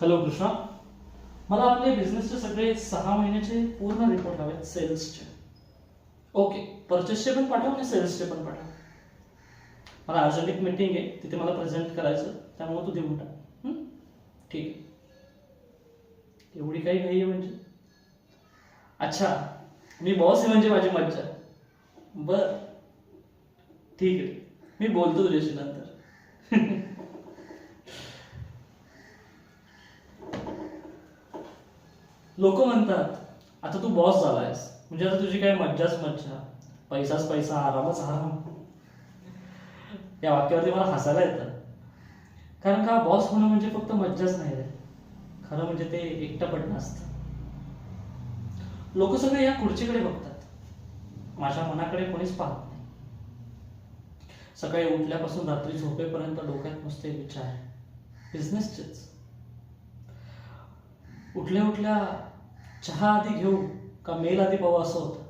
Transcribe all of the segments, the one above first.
Hello Krishna, मला आपले बिझनेसचे सगळे 6 महिन्याचे पूर्ण रिपोर्ट हवेत सेल्सचे. ओके, परचेसचे पण पाठव आणि सेल्सचे पण पाठव. मला अर्जंट एक मीटिंग आहे, तिथे मला प्रेझेंट करायचं, त्यामुळे तू देऊन टाक. ठीक आहे. एवढी काही घाई आहे म्हणजे? अच्छा, मी बॉस आहे म्हणजे माझी मज्जा. बर, ठीक आहे, मी बोलतो तुझ्याशी नंतर. लोक म्हणतात आता तू बॉस झालायस म्हणजे आता तुझी काय मज्जाच मज्जा, पैसाच पैसा, आरामच आराम. या वाक्यावरती मला हसायला येतं. कारण का बॉस होणं म्हणजे फक्त मज्जाच नाही रे, खरं म्हणजे ते एकटं पडणं असतं. लोक सगळे या खुर्चीकडे बघतात, माझ्या मनाकडे कोणीच पाहत नाही. सकाळी उठल्यापासून रात्री झोपेपर्यंत डोक्यात नुसते विचार, बिझनेसचेच. उठल्या उठल्या चहा आधी घेऊ का मेल आधी पाहू असं होतं.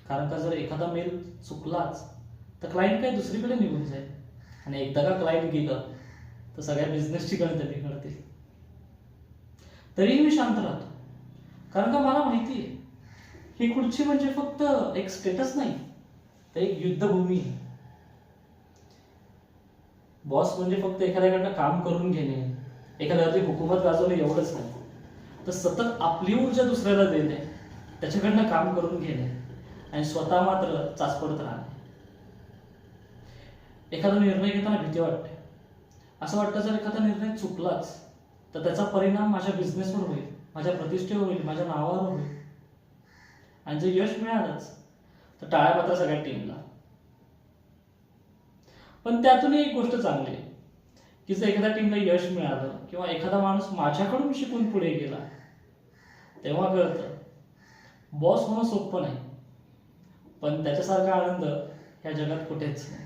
कारण का जर एखादा मेल चुकलाच तर क्लायंट काही दुसरीकडे निघून जाईल, आणि एकदा का क्लायंट गेलं तर सगळ्या बिझनेसची गणितं बिघडतील. तरीही मी शांत राहतो, कारण का मला माहिती आहे ही खुर्ची म्हणजे फक्त एक स्टेटस नाही, तर एक युद्धभूमी आहे. बॉस म्हणजे फक्त एखाद्याकडनं काम करून घेणे, एखाद्यावरती हुकूमत गाजवणे एवढंच नाही, तर सतत आपली ऊर्जा दुसऱ्याला देणे, त्याच्याकडनं काम करून घेणे आणि स्वतः मात्र चाचपडत राहणे. एखादा निर्णय घेताना भीती वाटते. असं वाटतं जर एखादा निर्णय चुकलाच तर त्याचा परिणाम माझ्या बिझनेसवर होईल, माझ्या प्रतिष्ठेवर होईल, माझ्या नावावर होईल. आणि जर यश मिळालंच तर टाळ्या मात्र सगळ्या टीमला. पण त्यातूनही एक गोष्ट चांगली आहे की जर एखाद्या टीमला यश मिळालं किंवा एखादा माणूस माझ्याकडून शिकून पुढे गेला, तेव्हा कळतं बॉस होणं सोपं नाही, पण त्याच्यासारखा आनंद या जगात कुठेच नाही.